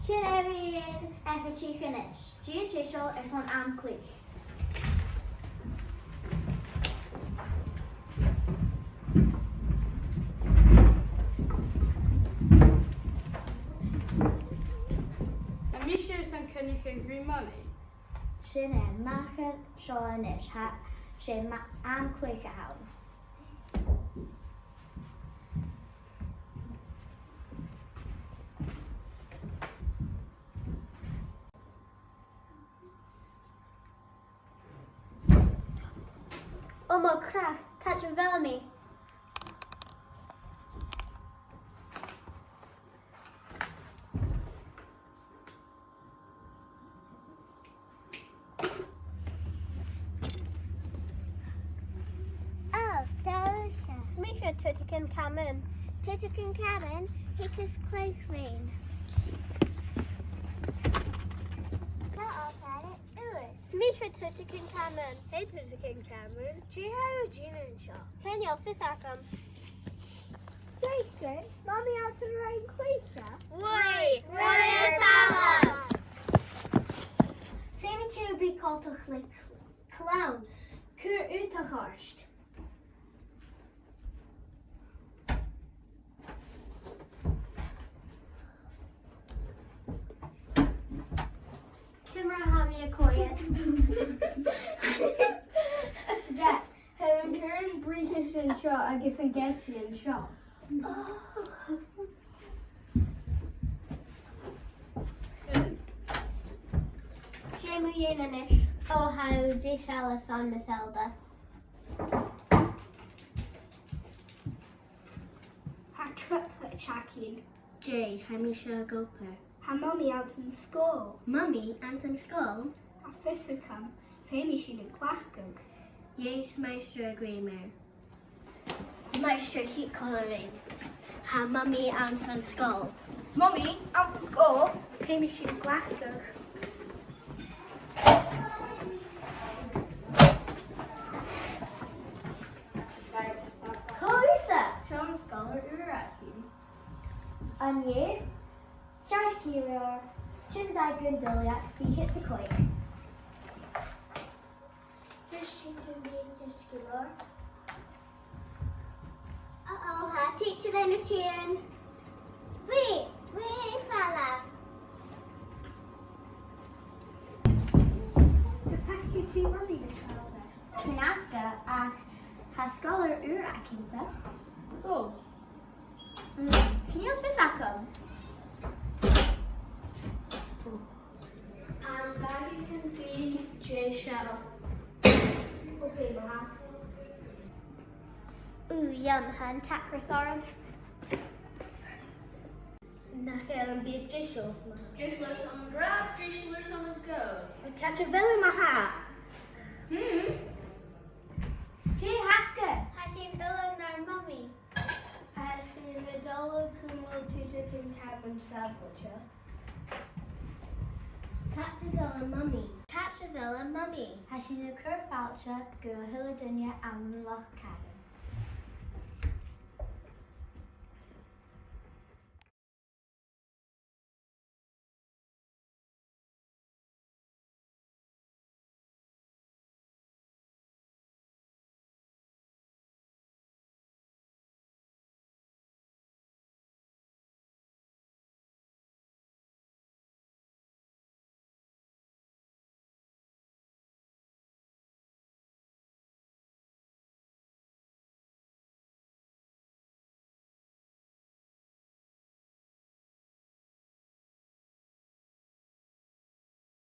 Sin éiríonn efetí finis. Díon dísel son am clích. Misisiú san cynnig yn green money. Sin machar seo inis sin am clích a hawn. O mo crach, catch a fel mi. Smithio Tutagan-kamun. Tutagan-kamun, his Carrainn. Smithio Tutagan-kamun. Hey Tutagan-kamun, gee how Gina and Shaw. Can you office Arkham? Jason, mommy out to the rain cleaner. Wait, Royal Pala! Femi to be called a clown. Kur utahorst. Kimra Hami Accordion. Yeah, having Karen British and Shaw, I guess I guess in Shaw. Shame Uninish. Oh, how Gishalis on Miss Elda. Her triplet checking. J. Hamisha Goper. Her mummy out in school. Mummy, Anton Skull. A physicum. Femi she in Glasgow. Yes, Maestro Greenmer. Maestro Heat Colouring. Her Mummy, Anton Skull. Mummy out in school. Femi she in Glasgow. Colisa. Sean Scholar Uraki. And you? Josh Kirior. Chindai Gundoliak. He hits a coin. Here's Shinkin Skilor. Ha teacher then a tune. Wait, fella. The fact you two money to tell her. Tunaka ha scholar Urakinsa. Oh. Can you office Akum? That can be J Shadow. Okay, Maha. Yan Han Takrasaran. Nakel and be a Jishel. Jishlers on the graph, Jishlers on the go. Catch a bell in my hat. Jay Hacker. Has he done our mummy? Has she the dollar Kumo Tutagan-kamun Sablacha? Catchazella Mummy. Catchazella mummy. Has she the Kerr Falcha, Go Hillidunya and Loch.